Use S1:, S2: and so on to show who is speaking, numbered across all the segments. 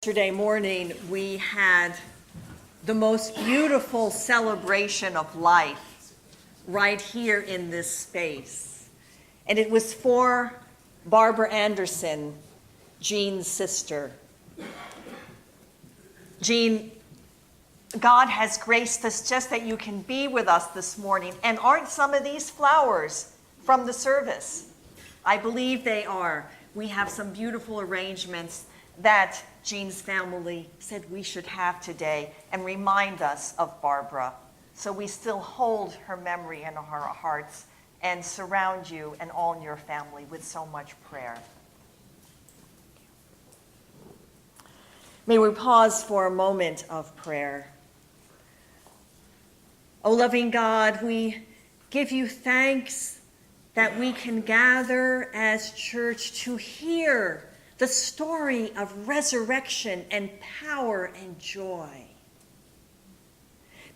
S1: Yesterday morning, we had the most beautiful celebration of life right here in this space. And it was for Barbara Anderson, Jean's sister. Jean, God has graced us just that you can be with us this morning. And aren't some of these flowers from the service? I believe they are. We have some beautiful arrangements that Jean's family said we should have today and remind us of Barbara. So we still hold her memory in our hearts and surround you and all in your family with so much prayer. May we pause for a moment of prayer. O loving God, we give you thanks that we can gather as church to hear the story of resurrection and power and joy.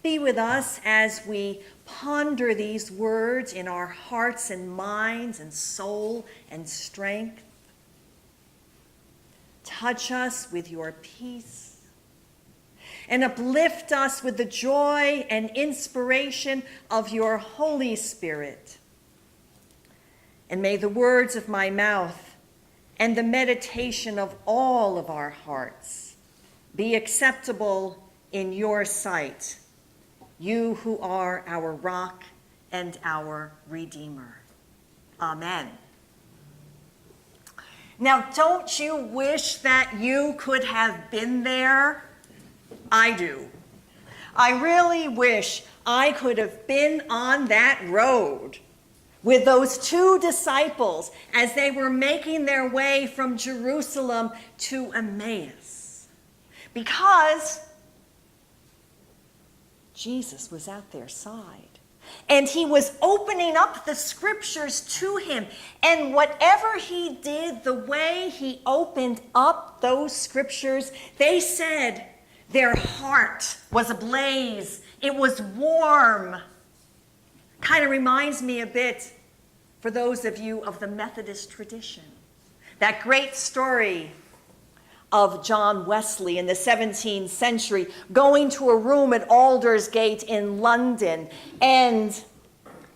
S1: Be with us as we ponder these words in our hearts and minds and soul and strength. Touch us with your peace and uplift us with the joy and inspiration of your Holy Spirit. And may the words of my mouth and the meditation of all of our hearts be acceptable in your sight, you who are our rock and our Redeemer. Amen. Now, don't you wish that you could have been there? I do. I really wish I could have been on that road with those two disciples as they were making their way from Jerusalem to Emmaus. Because Jesus was at their side. And he was opening up the scriptures to him. And whatever he did, the way he opened up those scriptures, they said their heart was ablaze. It was warm. Kind of reminds me a bit, for those of you of the Methodist tradition, that great story of John Wesley in the 17th century going to a room at Aldersgate in London, and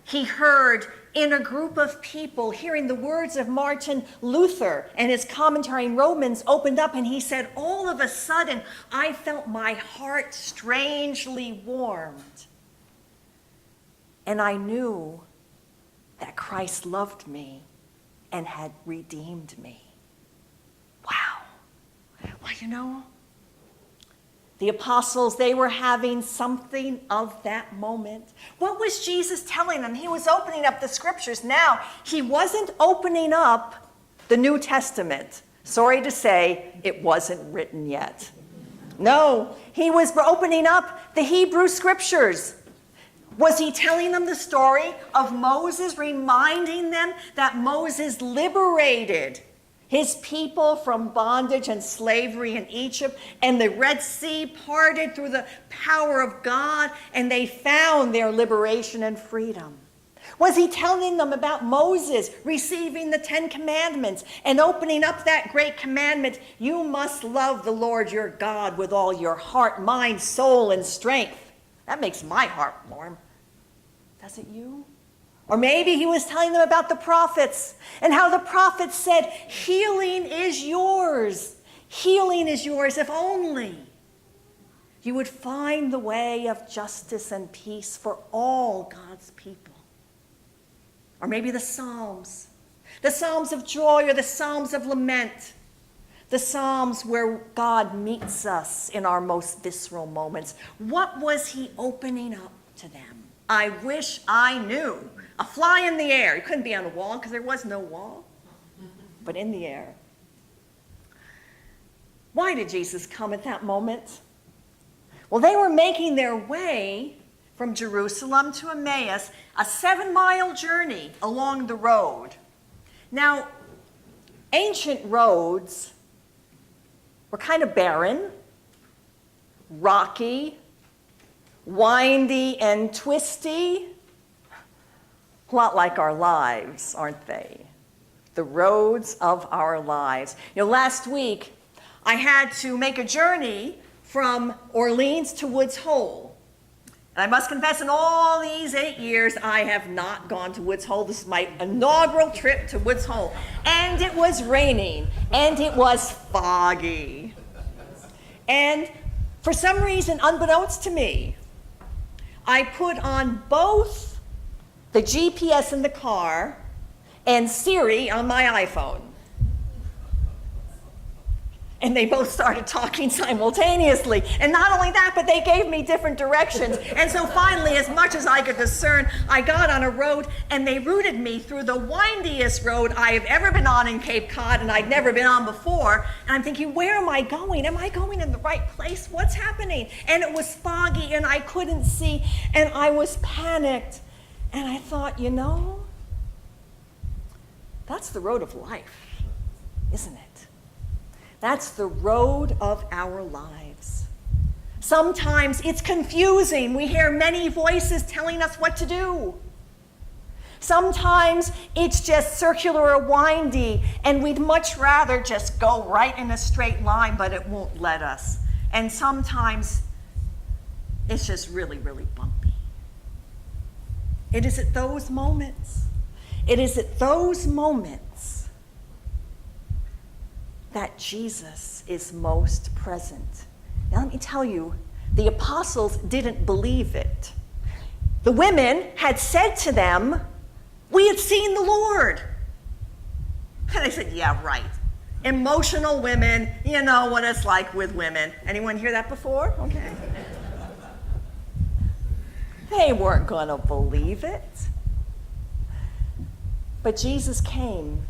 S1: he heard in a group of people hearing the words of Martin Luther, and his commentary in Romans opened up, and he said, all of a sudden, I felt my heart strangely warmed. And I knew that Christ loved me and had redeemed me. Wow. Well, you know, the apostles, they were having something of that moment. What was Jesus telling them? He was opening up the scriptures. Now, he wasn't opening up the New Testament. Sorry to say, it wasn't written yet. No, he was opening up the Hebrew scriptures. Was he telling them the story of Moses, reminding them that Moses liberated his people from bondage and slavery in Egypt, and the Red Sea parted through the power of God, and they found their liberation and freedom? Was he telling them about Moses receiving the 10 Commandments and opening up that great commandment, you must love the Lord your God with all your heart, mind, soul, and strength? That makes my heart warm. Does it you? Or maybe he was telling them about the prophets and how the prophets said, healing is yours. Healing is yours if only you would find the way of justice and peace for all God's people. Or maybe the Psalms of joy or the Psalms of lament, the Psalms where God meets us in our most visceral moments. What was he opening up to them? I wish I knew. A fly in the air. It couldn't be on a wall because there was no wall, but in the air. Why did Jesus come at that moment? Well, they were making their way from Jerusalem to Emmaus, a 7-mile journey along the road. Now, ancient roads were kind of barren, rocky, windy and twisty, a lot like our lives, aren't they? The roads of our lives. You know, last week I had to make a journey from Orleans to Woods Hole. And I must confess, in all these 8 years, I have not gone to Woods Hole. This is my inaugural trip to Woods Hole. And it was raining, and it was foggy. And for some reason, unbeknownst to me, I put on both the GPS in the car and Siri on my iPhone. And they both started talking simultaneously. And not only that, but they gave me different directions. And so finally, as much as I could discern, I got on a road, and they routed me through the windiest road I have ever been on in Cape Cod, and I'd never been on before. And I'm thinking, where am I going? Am I going in the right place? What's happening? And it was foggy, and I couldn't see, and I was panicked. And I thought, that's the road of life, isn't it? That's the road of our lives. Sometimes it's confusing. We hear many voices telling us what to do. Sometimes it's just circular or windy, and we'd much rather just go right in a straight line, but it won't let us. And sometimes it's just really, really bumpy. It is at those moments that Jesus is most present. Now let me tell you, the apostles didn't believe it. The women had said to them, "We had seen the Lord." And they said, "Yeah, right. Emotional women, you know what it's like with women." Anyone hear that before? Okay. They weren't going to believe it. But Jesus came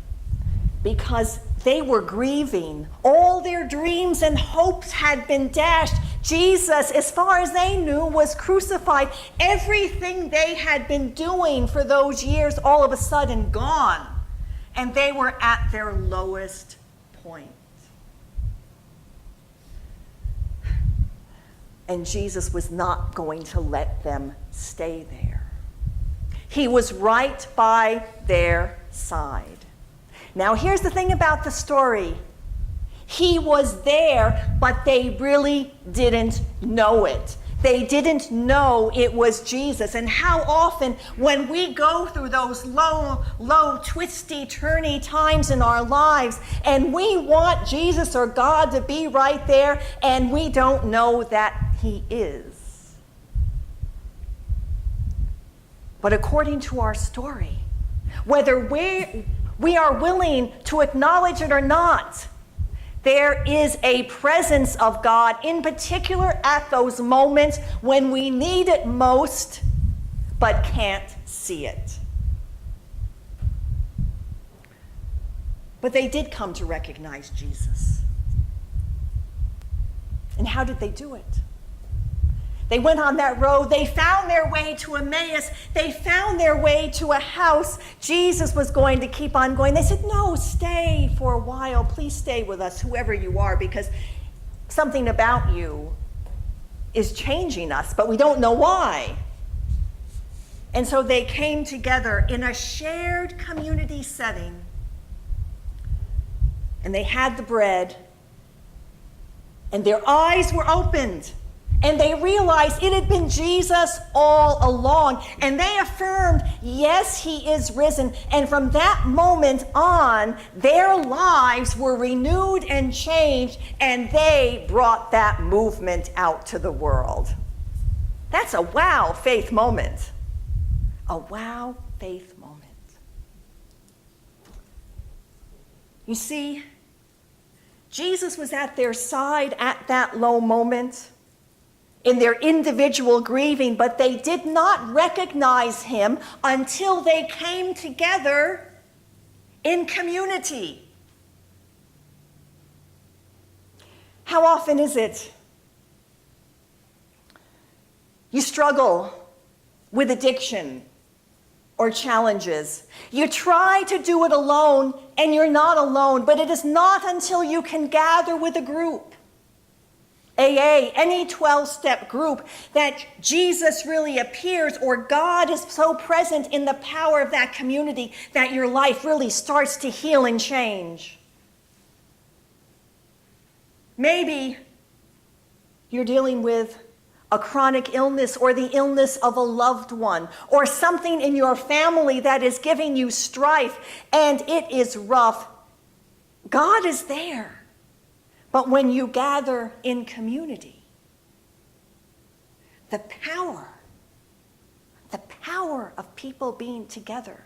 S1: because they were grieving. All their dreams and hopes had been dashed. Jesus, as far as they knew, was crucified. Everything they had been doing for those years, all of a sudden gone. And they were at their lowest point. And Jesus was not going to let them stay there. He was right by their side. Now, here's the thing about the story. He was there, but they really didn't know it. They didn't know it was Jesus. And how often when we go through those low, twisty, turny times in our lives, and we want Jesus or God to be right there, and we don't know that he is. But according to our story, whether we are willing to acknowledge it or not, there is a presence of God, in particular at those moments when we need it most, but can't see it. But they did come to recognize Jesus. And how did they do it? They went on that road. They found their way to Emmaus. They found their way to a house. Jesus was going to keep on going. They said, "No, stay for a while. Please stay with us, whoever you are, because something about you is changing us, but we don't know why." And so they came together in a shared community setting. And they had the bread. And their eyes were opened. And they realized it had been Jesus all along. And they affirmed, yes, he is risen. And from that moment on, their lives were renewed and changed, and they brought that movement out to the world. That's a wow faith moment. A wow faith moment. You see, Jesus was at their side at that low moment, in their individual grieving, but they did not recognize him until they came together in community. How often is it you struggle with addiction or challenges? You try to do it alone, and you're not alone, but it is not until you can gather with a group, AA, any 12-step group, that Jesus really appears, or God is so present in the power of that community that your life really starts to heal and change. Maybe you're dealing with a chronic illness or the illness of a loved one or something in your family that is giving you strife and it is rough. God is there. But when you gather in community, the power of people being together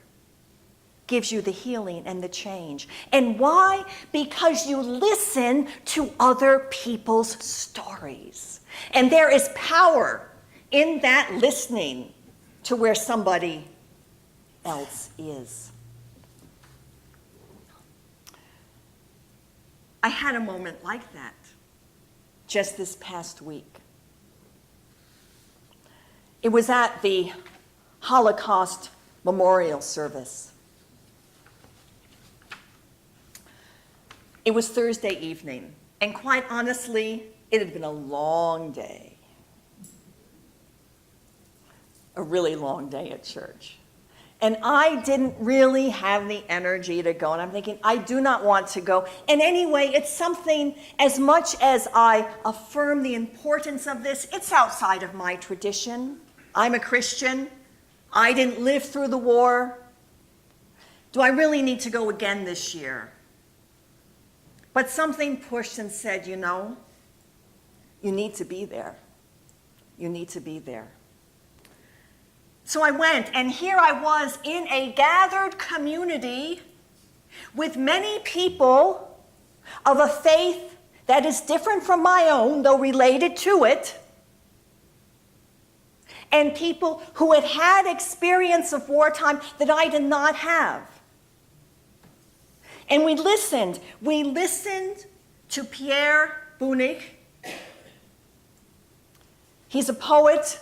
S1: gives you the healing and the change. And why? Because you listen to other people's stories. And there is power in that listening to where somebody else is. I had a moment like that just this past week. It was at the Holocaust Memorial Service. It was Thursday evening, and quite honestly, it had been a long day. A really long day at church. And I didn't really have the energy to go, and I'm thinking, I do not want to go. And anyway, it's something, as much as I affirm the importance of this, it's outside of my tradition. I'm a Christian. I didn't live through the war. Do I really need to go again this year? But something pushed and said, you know, you need to be there. You need to be there. So I went, and here I was in a gathered community with many people of a faith that is different from my own, though related to it, and people who had had experience of wartime that I did not have. And we listened. We listened to Pierre Bunig. He's a poet,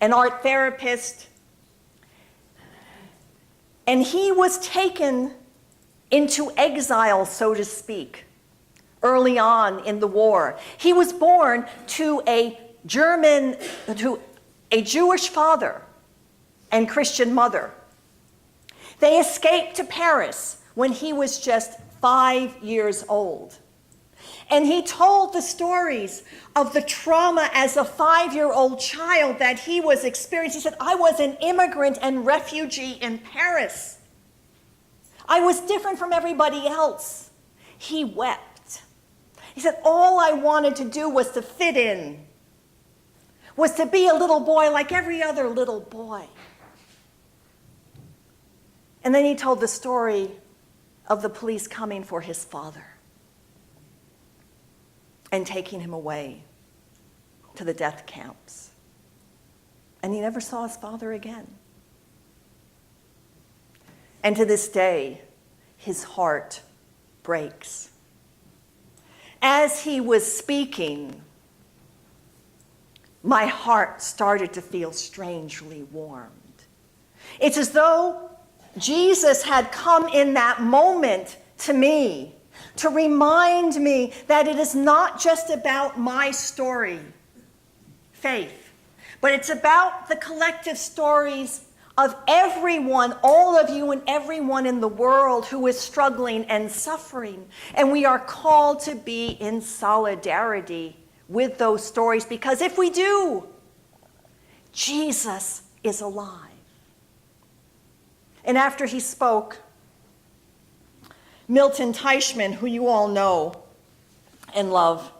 S1: an art therapist, and he was taken into exile, so to speak, early on in the war. He was born to a Jewish father and Christian mother. They escaped to Paris when he was just 5 years old. And he told the stories of the trauma as a 5-year-old child that he was experiencing. He said, I was an immigrant and refugee in Paris. I was different from everybody else. He wept. He said, all I wanted to do was to fit in, was to be a little boy like every other little boy. And then he told the story of the police coming for his father and taking him away to the death camps. And he never saw his father again. And to this day, his heart breaks. As he was speaking, my heart started to feel strangely warmed. It's as though Jesus had come in that moment to me to remind me that it is not just about my story, faith, but it's about the collective stories of everyone, all of you and everyone in the world who is struggling and suffering. And we are called to be in solidarity with those stories, because if we do, Jesus is alive. And after he spoke, Milton Teichmann, who you all know and love,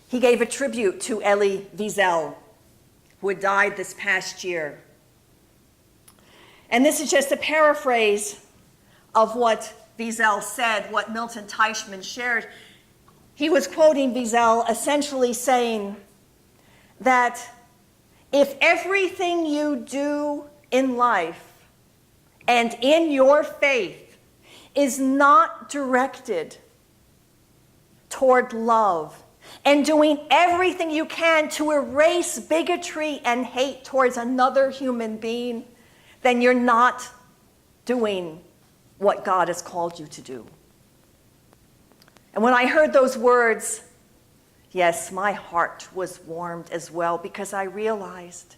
S1: he gave a tribute to Elie Wiesel, who had died this past year. And this is just a paraphrase of what Wiesel said, what Milton Teichmann shared. He was quoting Wiesel, essentially saying that if everything you do in life and in your faith is not directed toward love and doing everything you can to erase bigotry and hate towards another human being, then you're not doing what God has called you to do. And when I heard those words, yes, my heart was warmed as well, because I realized,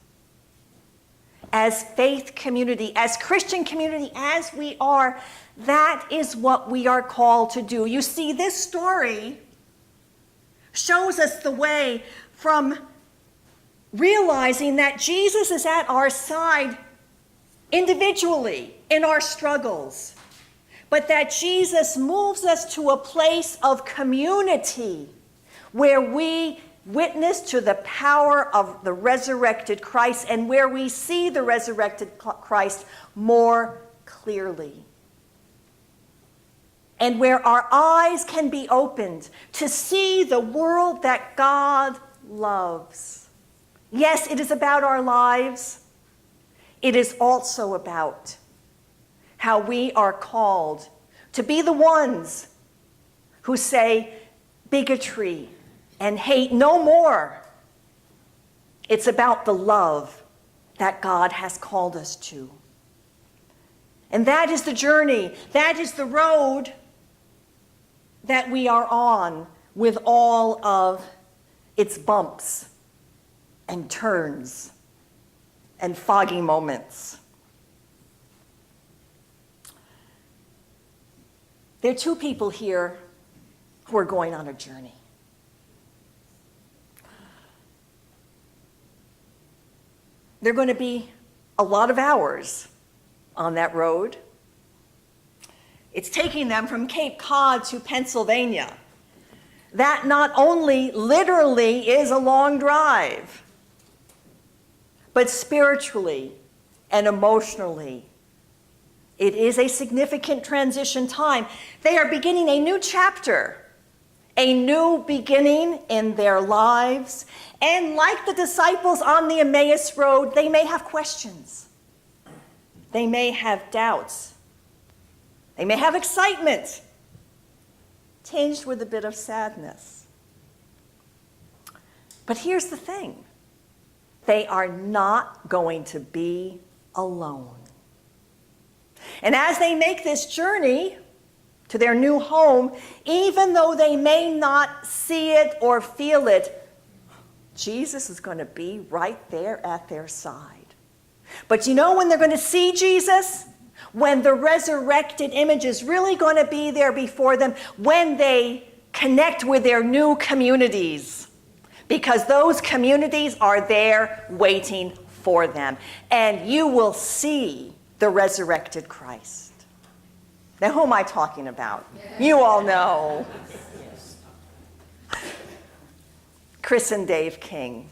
S1: as faith community, as Christian community, as we are, that is what we are called to do. You see, this story shows us the way from realizing that Jesus is at our side individually in our struggles, but that Jesus moves us to a place of community where we witness to the power of the resurrected Christ and where we see the resurrected Christ more clearly. And where our eyes can be opened to see the world that God loves. Yes, it is about our lives. It is also about how we are called to be the ones who say bigotry and hate no more. It's about the love that God has called us to. And that is the journey, that is the road that we are on, with all of its bumps and turns and foggy moments. There are two people here who are going on a journey. There are going to be a lot of hours on that road. It's taking them from Cape Cod to Pennsylvania. That not only literally is a long drive, but spiritually and emotionally, it is a significant transition time. They are beginning a new chapter, a new beginning in their lives. And like the disciples on the Emmaus Road, they may have questions. They may have doubts. They may have excitement, tinged with a bit of sadness. But here's the thing. They are not going to be alone. And as they make this journey to their new home, even though they may not see it or feel it, Jesus is going to be right there at their side. But you know when they're going to see Jesus? When the resurrected image is really going to be there before them, when they connect with their new communities. Because those communities are there waiting for them. And you will see the resurrected Christ. Now, who am I talking about? You all know. Chris and Dave King,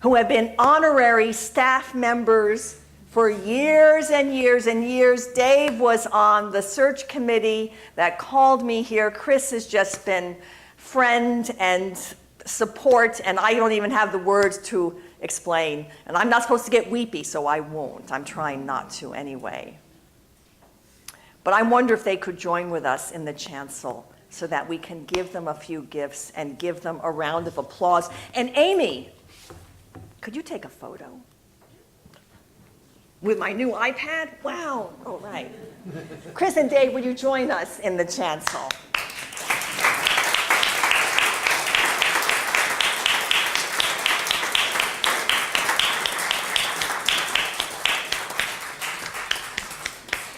S1: who have been honorary staff members for years and years and years. Dave was on the search committee that called me here. Chris has just been friend and support, and I don't even have the words to explain. And I'm not supposed to get weepy, so I won't. I'm trying not to anyway. But I wonder if they could join with us in the chancel so that we can give them a few gifts and give them a round of applause. And Amy, could you take a photo? With my new iPad? Wow. All right. Chris and Dave, will you join us in the chancel?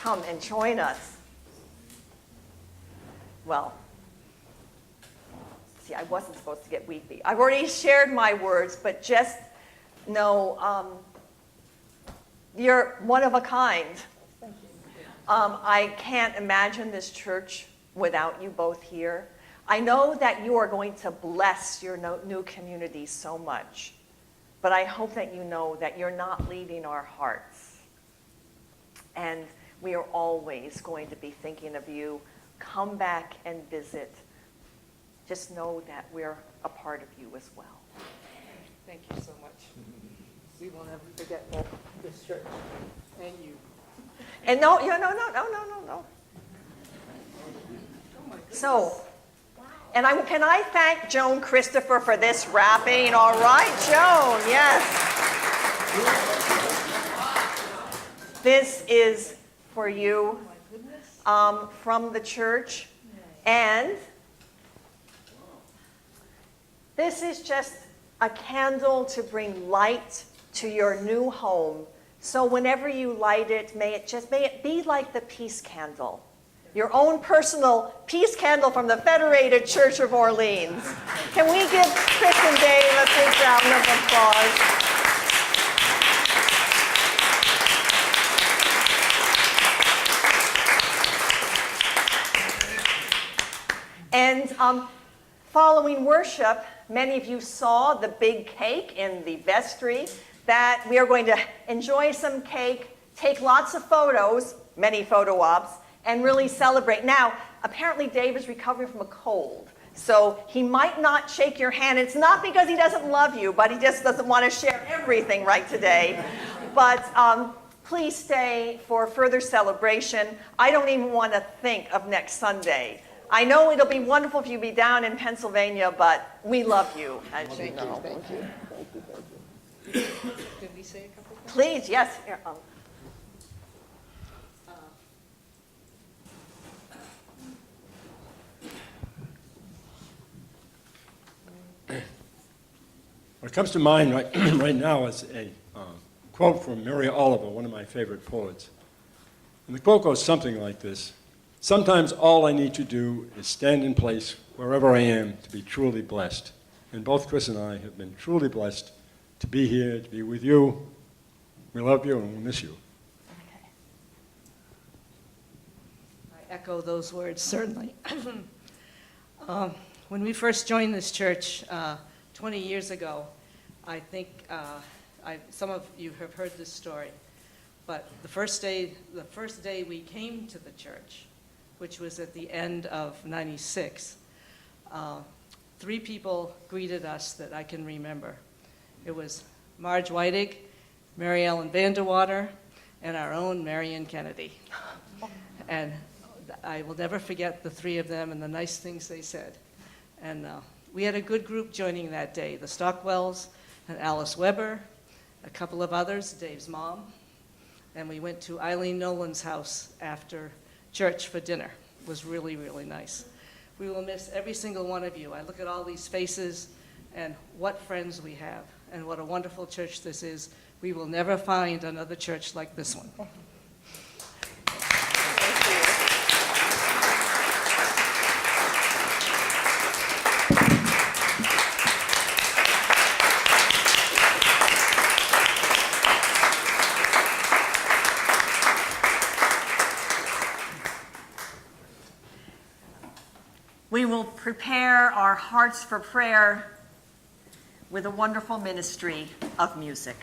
S1: Come and join us. Well, see, I wasn't supposed to get weepy. I've already shared my words, but just know you're one of a kind. I can't imagine this church without you both here. I know that you are going to bless your new community so much, but I hope that you know that you're not leaving our hearts. And we are always going to be thinking of you. Come back and visit. Just know that we're a part of you as well.
S2: Thank you so much. We will never forget this church and you.
S1: And no. So, and can I thank Joan Christopher for this wrapping? All right, Joan, yes. This is for you from the church. And this is just a candle to bring light to your new home. So whenever you light it, may it be like the peace candle your own personal peace candle from the Federated Church of Orleans. Can we give Chris and Dave a big round of applause? And following worship, many of you saw the big cake in the vestry, that we are going to enjoy some cake, take lots of photos, many photo ops, and really celebrate. Now, apparently Dave is recovering from a cold, so he might not shake your hand. It's not because he doesn't love you, but he just doesn't want to share everything right today. But please stay for further celebration. I don't even want to think of next Sunday. I know it'll be wonderful if you be down in Pennsylvania, but we love you, as you know.
S2: Thank you. Did we say a couple things?
S1: Please, yes. Here,
S3: What comes to mind right now is a quote from Mary Oliver, one of my favorite poets. And the quote goes something like this: "Sometimes all I need to do is stand in place wherever I am to be truly blessed." And both Chris and I have been truly blessed to be here, to be with you. We love you and we miss you.
S2: I echo those words, certainly. When we first joined this church 20 years ago, I think some of you have heard this story, but the first day we came to the church, which was at the end of '96, 3 people greeted us that I can remember. It was Marge Whitig, Mary Ellen Vanderwater, and our own Marion Kennedy. And I will never forget the 3 of them and the nice things they said. And we had a good group joining that day: the Stockwells and Alice Weber, a couple of others, Dave's mom, and we went to Eileen Nolan's house after church for dinner. It was really, really nice. We will miss every single one of you. I look at all these faces and what friends we have and what a wonderful church this is. We will never find another church like this one.
S1: We will prepare our hearts for prayer with a wonderful ministry of music.